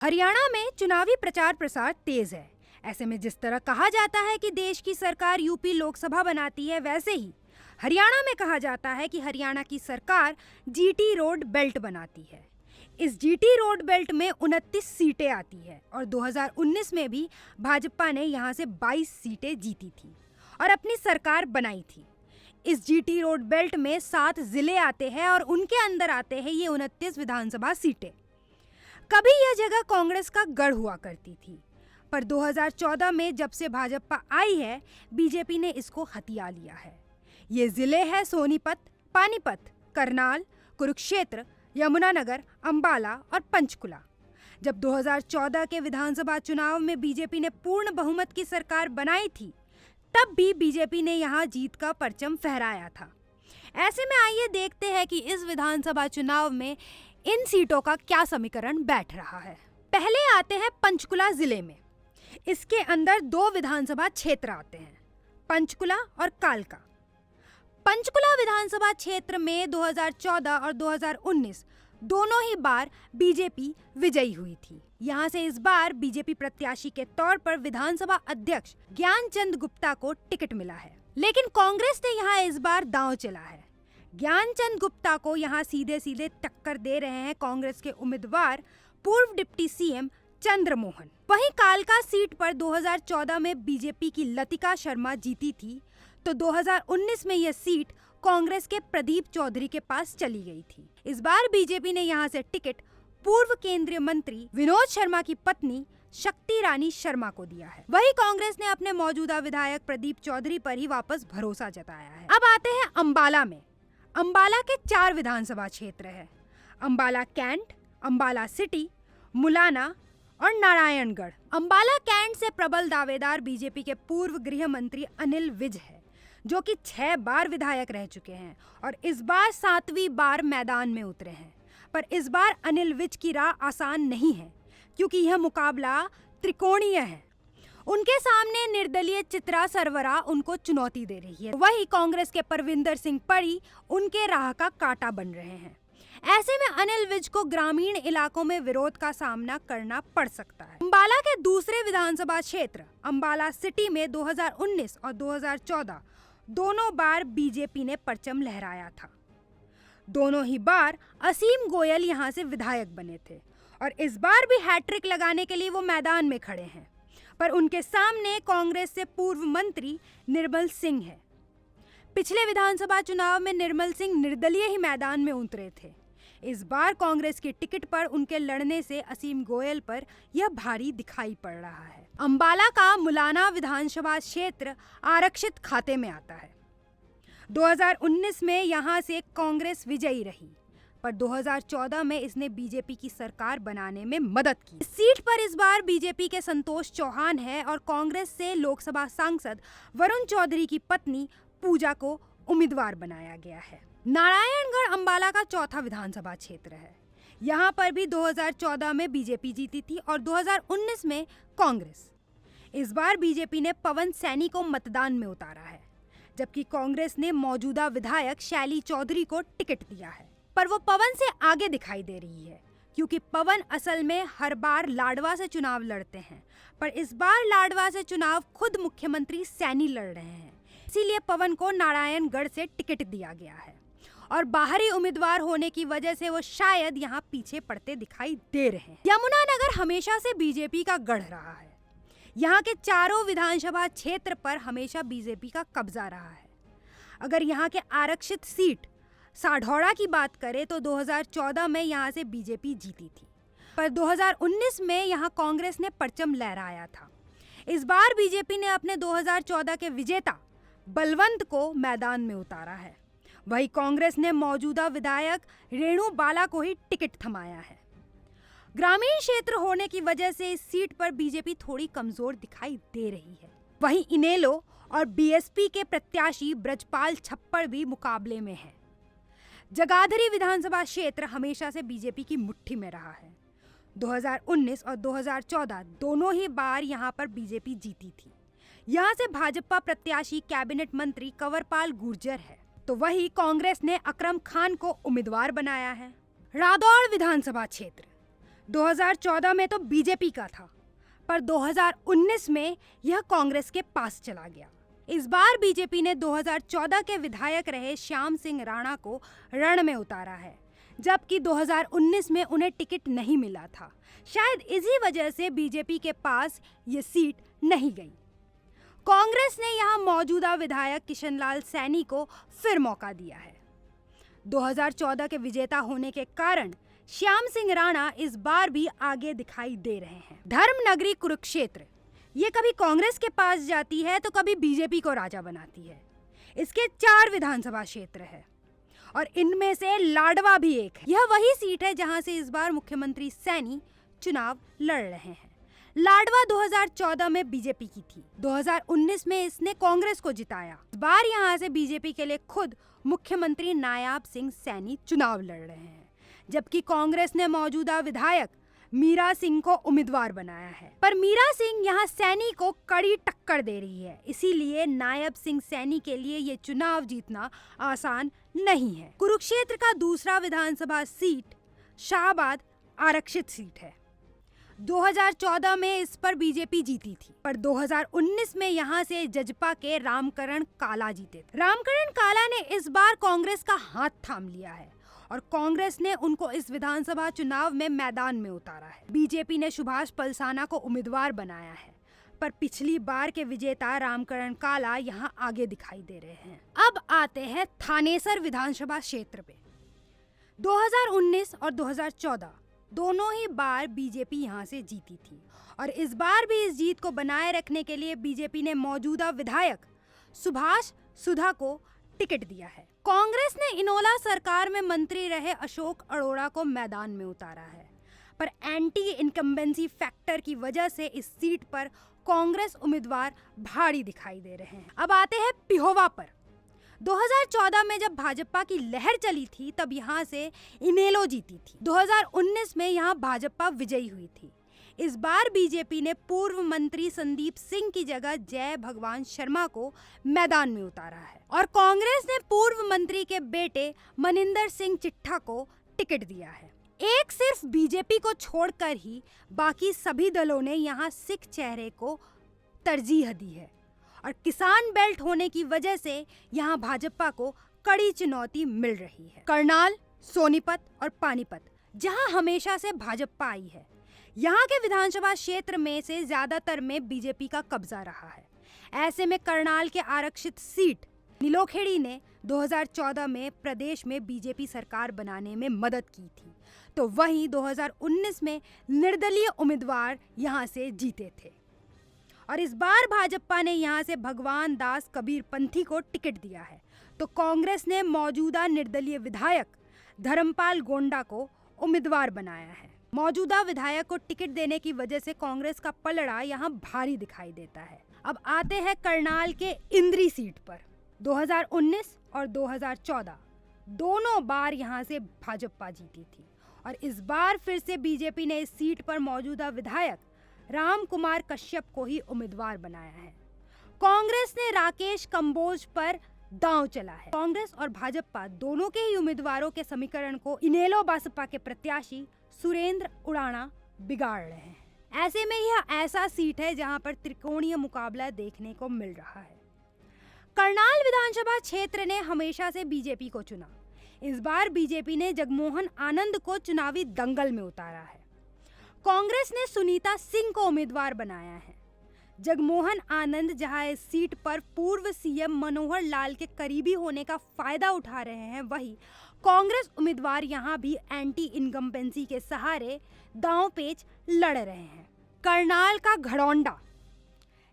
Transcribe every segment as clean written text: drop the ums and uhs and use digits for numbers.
हरियाणा में चुनावी प्रचार प्रसार तेज है। ऐसे में जिस तरह कहा जाता है कि देश की सरकार यूपी लोकसभा बनाती है, वैसे ही हरियाणा में कहा जाता है कि हरियाणा की सरकार जीटी रोड बेल्ट बनाती है। इस जीटी रोड बेल्ट में 29 सीटें आती है और 2019 में भी भाजपा ने यहां से 22 सीटें जीती थी और अपनी सरकार बनाई थी। इस जीटी रोड बेल्ट में 7 जिले आते हैं और उनके अंदर आते हैं ये 29 विधानसभा सीटें। कभी यह जगह कांग्रेस का गढ़ हुआ करती थी, पर 2014 में जब से भाजपा आई है, बीजेपी ने इसको हथिया लिया है। ये जिले हैं सोनीपत, पानीपत, करनाल, कुरुक्षेत्र, यमुनानगर, अंबाला और पंचकुला। जब 2014 के विधानसभा चुनाव में बीजेपी ने पूर्ण बहुमत की सरकार बनाई थी, तब भी बीजेपी ने यहां जीत का परचम फहराया था। ऐसे में आइए देखते हैं कि इस विधानसभा चुनाव में इन सीटों का क्या समीकरण बैठ रहा है। पहले आते हैं पंचकुला जिले में। इसके अंदर 2 विधानसभा क्षेत्र आते हैं, पंचकुला और कालका। पंचकुला विधानसभा क्षेत्र में 2014 और 2019 दोनों ही बार बीजेपी विजयी हुई थी। यहां से इस बार बीजेपी प्रत्याशी के तौर पर विधानसभा अध्यक्ष ज्ञानचंद गुप्ता को टिकट मिला है, लेकिन कांग्रेस ने यहां इस बार दांव चला है। ज्ञानचंद गुप्ता को यहां सीधे सीधे टक्कर दे रहे हैं कांग्रेस के उम्मीदवार पूर्व डिप्टी सीएम चंद्रमोहन। वहीं कालका सीट पर 2014 में बीजेपी की लतिका शर्मा जीती थी, तो 2019 में यह सीट कांग्रेस के प्रदीप चौधरी के पास चली गई थी। इस बार बीजेपी ने यहां से टिकट पूर्व केंद्रीय मंत्री विनोद शर्मा की पत्नी शक्ति रानी शर्मा को दिया है। वहीं कांग्रेस ने अपने मौजूदा विधायक प्रदीप चौधरी पर ही वापस भरोसा जताया है। अब आते हैं अंबाला में। अंबाला के 4 विधानसभा क्षेत्र है, अंबाला कैंट, अंबाला सिटी, मुलाना और नारायणगढ़। अंबाला कैंट से प्रबल दावेदार बीजेपी के पूर्व गृह मंत्री अनिल विज है, जो कि 6 बार विधायक रह चुके हैं और इस बार 7वीं बार मैदान में उतरे हैं। पर इस बार अनिल विज की राह आसान नहीं है, क्योंकि यह मुकाबला त्रिकोणीय है। उनके सामने निर्दलीय चित्रा सरवरा उनको चुनौती दे रही है, वही कांग्रेस के परविंदर सिंह परी उनके राह का कांटा बन रहे हैं। ऐसे में अनिल विज को ग्रामीण इलाकों में विरोध का सामना करना पड़ सकता है। अंबाला के दूसरे विधानसभा क्षेत्र अंबाला सिटी में 2019 और 2014 दोनों बार बीजेपी ने परचम लहराया था। दोनों ही बार असीम गोयल यहां से विधायक बने थे और इस बार भी हैट्रिक लगाने के लिए वो मैदान में खड़े हैं, पर उनके सामने कांग्रेस से पूर्व मंत्री निर्मल सिंह है। पिछले विधानसभा चुनाव में निर्मल सिंह निर्दलीय ही मैदान में उतरे थे। इस बार कांग्रेस की टिकट पर उनके लड़ने से असीम गोयल पर यह भारी दिखाई पड़ रहा है। अंबाला का मुलाना विधानसभा क्षेत्र आरक्षित खाते में आता है। 2019 में यहां से कांग्रेस विजयी रही, पर 2014 में इसने बीजेपी की सरकार बनाने में मदद की। इस सीट पर इस बार बीजेपी के संतोष चौहान है और कांग्रेस से लोकसभा सांसद वरुण चौधरी की पत्नी पूजा को उम्मीदवार बनाया गया है। नारायणगढ़ अंबाला का 4था विधानसभा क्षेत्र है। यहाँ पर भी 2014 में बीजेपी जीती थी और 2019 में कांग्रेस। इस बार बीजेपी ने पवन सैनी को मतदान में उतारा है, जबकि कांग्रेस ने मौजूदा विधायक शैली चौधरी को टिकट दिया है, पर वो पवन से आगे दिखाई दे रही है, क्योंकि पवन असल में हर बार लाडवा से चुनाव लड़ते हैं, पर इस बार लाडवा से चुनाव खुद मुख्यमंत्री सैनी लड़ रहे हैं। इसीलिए पवन को नारायणगढ़ से टिकट दिया गया है और बाहरी उम्मीदवार होने की वजह से वो शायद यहाँ पीछे पड़ते दिखाई दे रहे हैं। यमुनानगर हमेशा से बीजेपी का गढ़ रहा है। यहाँ के 4 विधानसभा क्षेत्र पर हमेशा बीजेपी का कब्जा रहा है। अगर यहाँ के आरक्षित सीट साढौड़ा की बात करें तो 2014 में यहाँ से बीजेपी जीती थी, पर 2019 में यहाँ कांग्रेस ने परचम लहराया था। इस बार बीजेपी ने अपने 2014 के विजेता बलवंत को मैदान में उतारा है। वही कांग्रेस ने मौजूदा विधायक रेणु बाला को ही टिकट थमाया है। ग्रामीण क्षेत्र होने की वजह से इस सीट पर बीजेपी थोड़ी कमजोर दिखाई दे रही है। वहीं इनेलो और बीएसपी के प्रत्याशी ब्रजपाल छप्पड़ भी मुकाबले में है। जगाधरी विधानसभा क्षेत्र हमेशा से बीजेपी की मुट्ठी में रहा है। 2019 और 2014 दोनों ही बार यहां पर बीजेपी जीती थी। यहां से भाजपा प्रत्याशी कैबिनेट मंत्री कंवरपाल गुर्जर है, तो वही कांग्रेस ने अकरम खान को उम्मीदवार बनाया है। रादौर विधानसभा क्षेत्र 2014 में तो बीजेपी का था, पर 2019 में यह कांग्रेस के पास चला गया। इस बार बीजेपी ने 2014 के विधायक रहे श्याम सिंह राणा को रण में उतारा है, जबकि 2019 में उन्हें टिकट नहीं मिला था। शायद इसी वजह से बीजेपी के पास ये सीट नहीं गई। कांग्रेस ने यहां मौजूदा विधायक किशनलाल सैनी को फिर मौका दिया है। 2014 के विजेता होने के कारण श्याम सिंह राणा इस बार भी आगे दिखाई दे रहे हैं। धर्म नगरी कुरुक्षेत्र ये कभी कांग्रेस के पास जाती है तो कभी बीजेपी को राजा बनाती है। इसके 4 विधानसभा क्षेत्र है और इनमें से लाडवा भी एक है। यह वही सीट है जहां से इस बार मुख्यमंत्री सैनी चुनाव लड़ रहे हैं। लाडवा 2014 में बीजेपी की थी। 2019 में इसने कांग्रेस को जिताया। इस बार यहां से बीजेपी के लिए खुद मुख्यमंत्री नायाब सिंह सैनी चुनाव लड़ रहे हैं, जबकि कांग्रेस ने मौजूदा विधायक मीरा सिंह को उम्मीदवार बनाया है। पर मीरा सिंह यहां सैनी को कड़ी टक्कर दे रही है, इसीलिए नायब सिंह सैनी के लिए ये चुनाव जीतना आसान नहीं है। कुरुक्षेत्र का दूसरा विधानसभा सीट शाहबाद आरक्षित सीट है। 2014 में इस पर बीजेपी जीती थी, पर 2019 में यहां से जजपा के रामकरण काला जीते थे। रामकरण काला ने इस बार कांग्रेस का हाथ थाम लिया है और कांग्रेस ने उनको इस विधानसभा चुनाव में मैदान में उतारा है। बीजेपी ने सुभाष पलसाना को उम्मीदवार बनाया है, पर पिछली बार के विजेता रामकरण काला यहां आगे दिखाई दे रहे हैं। अब आते हैं थानेसर विधानसभा क्षेत्र पे। 2019 और 2014 दोनों ही बार बीजेपी यहां से जीती थी और इस बार भी इस जीत को बनाए रखने के लिए बीजेपी ने मौजूदा विधायक सुभाष सुधा को टिकट दिया है। कांग्रेस ने इनेलो सरकार में मंत्री रहे अशोक अरोड़ा को मैदान में उतारा है, पर एंटी इनकम्बेंसी फैक्टर की वजह से इस सीट पर कांग्रेस उम्मीदवार भारी दिखाई दे रहे हैं। अब आते हैं पिहोवा पर। 2014 में जब भाजपा की लहर चली थी तब यहाँ से इनेलो जीती थी। 2019 में यहाँ भाजपा विजयी हुई थी। इस बार बीजेपी ने पूर्व मंत्री संदीप सिंह की जगह जय भगवान शर्मा को मैदान में उतारा है और कांग्रेस ने पूर्व मंत्री के बेटे मनिंदर सिंह चिट्ठा को टिकट दिया है। एक सिर्फ बीजेपी को छोड़कर ही बाकी सभी दलों ने यहाँ सिख चेहरे को तरजीह दी है और किसान बेल्ट होने की वजह से यहाँ भाजपा को कड़ी चुनौती मिल रही है। करनाल, सोनीपत और पानीपत जहाँ हमेशा से भाजपा आई है, यहाँ के विधानसभा क्षेत्र में से ज्यादातर में बीजेपी का कब्जा रहा है। ऐसे में करनाल के आरक्षित सीट नीलोखेड़ी ने 2014 में प्रदेश में बीजेपी सरकार बनाने में मदद की थी, तो वहीं 2019 में निर्दलीय उम्मीदवार यहाँ से जीते थे और इस बार भाजपा ने यहाँ से भगवान दास कबीर पंथी को टिकट दिया है, तो कांग्रेस ने मौजूदा निर्दलीय विधायक धर्मपाल गोंडा को उम्मीदवार बनाया है। मौजूदा विधायक को टिकट देने की वजह से कांग्रेस का पलड़ा यहाँ भारी दिखाई देता है। अब आते हैं करनाल के इंद्री सीट पर। 2019 और 2014 दोनों बार यहाँ से भाजपा जीती थी और इस बार फिर से बीजेपी ने इस सीट पर मौजूदा विधायक राम कुमार कश्यप को ही उम्मीदवार बनाया है। कांग्रेस ने राकेश कंबोज पर दांव चला है। कांग्रेस और भाजपा दोनों के ही उम्मीदवारों के समीकरण को इनेलो बसपा के प्रत्याशी सुरेंद्र उड़ाना बिगाड़ रहे हैं। ऐसे में यह ऐसा सीट है जहां पर त्रिकोणीय मुकाबला देखने को मिल रहा है। करनाल विधानसभा क्षेत्र ने हमेशा से बीजेपी को चुना। इस बार बीजेपी ने जगमोहन आनंद को चुनावी दंगल में उतारा है। कांग्रेस ने सुनीता सिंह को उम्मीदवार बनाया है। जगमोहन आनंद जहां इस सीट पर पूर्व सीएम मनोहर लाल के करीबी होने का फायदा उठा रहे हैं, वहीं कांग्रेस उम्मीदवार यहां भी एंटी इनकम्बेंसी के सहारे दांव पेच लड़ रहे हैं। करनाल का घड़ौंडा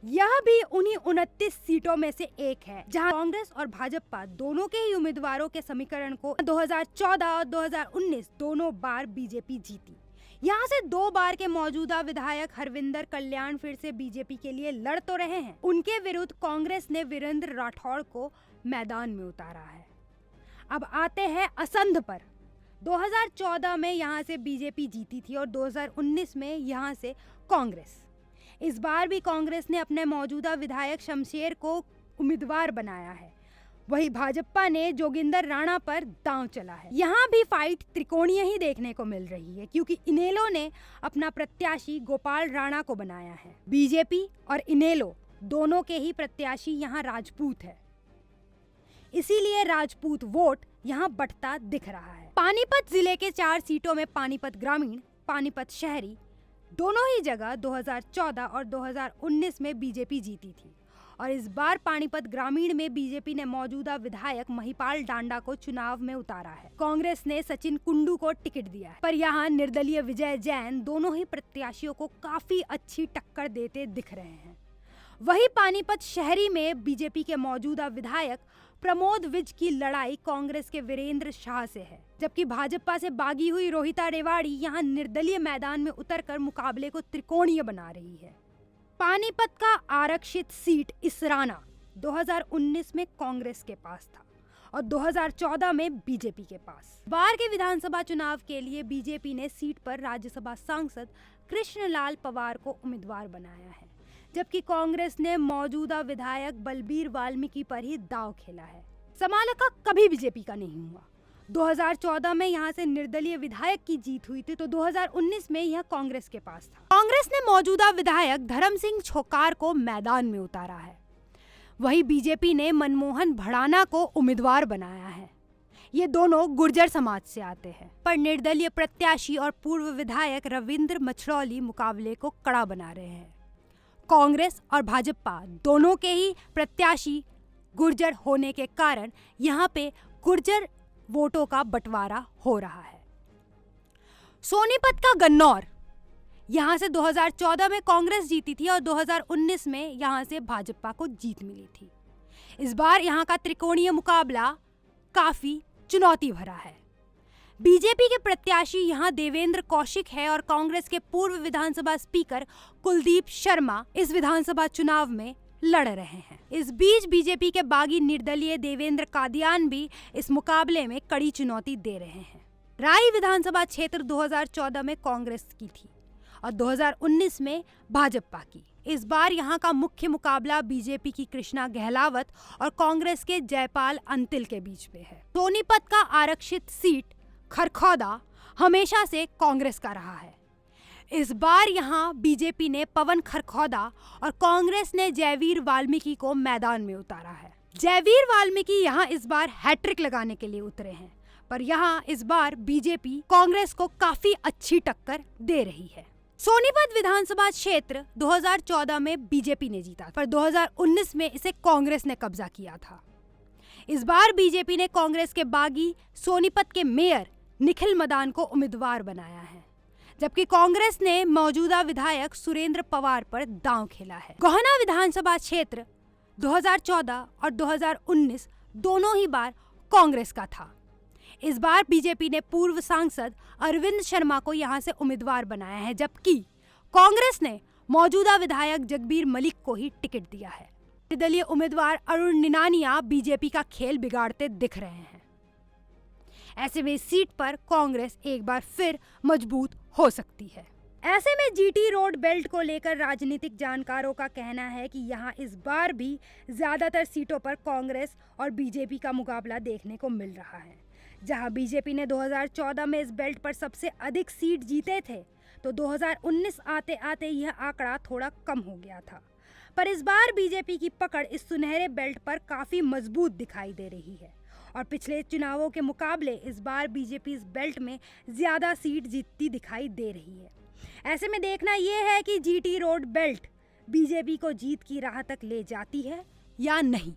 यह भी उन्हीं 29 सीटों में से एक है जहां कांग्रेस और भाजपा दोनों के ही उम्मीदवारों के समीकरण को 2014 और 2019 दोनों बार बीजेपी जीती। यहाँ से 2 बार के मौजूदा विधायक हरविंदर कल्याण फिर से बीजेपी के लिए लड़ तो रहे हैं, उनके विरुद्ध कांग्रेस ने वीरेंद्र राठौड़ को मैदान में उतारा है। अब आते हैं असंध पर। 2014 में यहाँ से बीजेपी जीती थी और 2019 में यहाँ से कांग्रेस। इस बार भी कांग्रेस ने अपने मौजूदा विधायक शमशेर को उम्मीदवार बनाया है। वही भाजपा ने जोगिंदर राणा पर दांव चला है। यहाँ भी फाइट त्रिकोणीय ही देखने को मिल रही है, क्योंकि इनेलो ने अपना प्रत्याशी गोपाल राणा को बनाया है। बीजेपी और इनेलो दोनों के ही प्रत्याशी यहाँ राजपूत है, इसीलिए राजपूत वोट यहाँ बढ़ता दिख रहा है। पानीपत जिले के 4 सीटों में पानीपत ग्रामीण, पानीपत शहरी दोनों ही जगह 2014 और 2019 में बीजेपी जीती थी, और इस बार पानीपत ग्रामीण में बीजेपी ने मौजूदा विधायक महिपाल डांडा को चुनाव में उतारा है। कांग्रेस ने सचिन कुंडू को टिकट दिया है, पर यहाँ निर्दलीय विजय जैन दोनों ही प्रत्याशियों को काफी अच्छी टक्कर देते दिख रहे हैं। वही पानीपत शहरी में बीजेपी के मौजूदा विधायक प्रमोद विज की लड़ाई कांग्रेस के वीरेंद्र शाह से है, जबकि भाजपा से बागी हुई रोहिता रेवाड़ी यहाँ निर्दलीय मैदान में उतरकर मुकाबले को त्रिकोणीय बना रही है। पानीपत का आरक्षित सीट इसराना 2019 में कांग्रेस के पास था और 2014 में बीजेपी के पास। बार के विधानसभा चुनाव के लिए बीजेपी ने सीट पर राज्यसभा सांसद कृष्णलाल पवार को उम्मीदवार बनाया है, जबकि कांग्रेस ने मौजूदा विधायक बलबीर वाल्मीकि पर ही दांव खेला है। समालका कभी बीजेपी का नहीं हुआ। 2014 में यहां से निर्दलीय विधायक की जीत हुई थी, तो 2019 में यह कांग्रेस के पास था। कांग्रेस ने मौजूदा विधायक धर्म सिंह छोकार को मैदान में उतारा है। वही बीजेपी ने मनमोहन भड़ाना को उम्मीदवार बनाया है। ये दोनों गुर्जर समाज से आते हैं, पर निर्दलीय प्रत्याशी और पूर्व विधायक रविंद्र मछरौली मुकाबले को कड़ा बना रहे हैं। कांग्रेस और भाजपा दोनों के ही प्रत्याशी गुर्जर होने के कारण यहाँ पे गुर्जर वोटों का बंटवारा हो रहा है। सोनीपत का गन्नौर, यहाँ से 2014 में कांग्रेस जीती थी और 2019 में यहाँ से भाजपा को जीत मिली थी। इस बार यहाँ का त्रिकोणीय मुकाबला काफी चुनौती भरा है। बीजेपी के प्रत्याशी यहाँ देवेंद्र कौशिक है और कांग्रेस के पूर्व विधानसभा स्पीकर कुलदीप शर्मा इस विधानसभा चुनाव में लड़ रहे हैं। इस बीच बीजेपी के बागी निर्दलीय देवेंद्र कादियान भी इस मुकाबले में कड़ी चुनौती दे रहे हैं। राई विधानसभा क्षेत्र 2014 में कांग्रेस की थी और 2019 में भाजपा की। इस बार यहाँ का मुख्य मुकाबला बीजेपी की कृष्णा गहलावत और कांग्रेस के जयपाल अंतिल के बीच में है। सोनीपत का आरक्षित सीट खरखौदा हमेशा से कांग्रेस का रहा है। इस बार यहाँ बीजेपी ने पवन खरखौदा और कांग्रेस ने जयवीर वाल्मीकि को मैदान में उतारा है। जयवीर वाल्मीकि यहाँ इस बार हैट्रिक लगाने के लिए उतरे हैं, पर यहाँ इस बार बीजेपी कांग्रेस को काफी अच्छी टक्कर दे रही है। सोनीपत विधानसभा क्षेत्र 2014 में बीजेपी ने जीता, पर 2019 में इसे कांग्रेस ने कब्जा किया था। इस बार बीजेपी ने कांग्रेस के बागी सोनीपत के मेयर निखिल मदान को उम्मीदवार बनाया है, जबकि कांग्रेस ने मौजूदा विधायक सुरेंद्र पवार पर दांव खेला है। गोहना विधानसभा क्षेत्र 2014 और 2019 दोनों ही बार कांग्रेस का था। इस बार बीजेपी ने पूर्व सांसद अरविंद शर्मा को यहां से उम्मीदवार बनाया है, जबकि कांग्रेस ने मौजूदा विधायक जगबीर मलिक को ही टिकट दिया है। निर्दलीय उम्मीदवार अरुण निनानिया बीजेपी का खेल बिगाड़ते दिख रहे हैं। ऐसे में इस सीट पर कांग्रेस एक बार फिर मजबूत हो सकती है। ऐसे में जीटी रोड बेल्ट को लेकर राजनीतिक जानकारों का कहना है कि यहाँ इस बार भी ज्यादातर सीटों पर कांग्रेस और बीजेपी का मुकाबला देखने को मिल रहा है। जहां बीजेपी ने 2014 में इस बेल्ट पर सबसे अधिक सीट जीते थे, तो 2019 आते आते यह आंकड़ा थोड़ा कम हो गया था। पर इस बार बीजेपी की पकड़ इस सुनहरे बेल्ट पर काफी मजबूत दिखाई दे रही है और पिछले चुनावों के मुकाबले इस बार बीजेपी इस बेल्ट में ज्यादा सीट जीतती दिखाई दे रही है। ऐसे में देखना यह है कि जीटी रोड बेल्ट बीजेपी को जीत की राह तक ले जाती है या नहीं।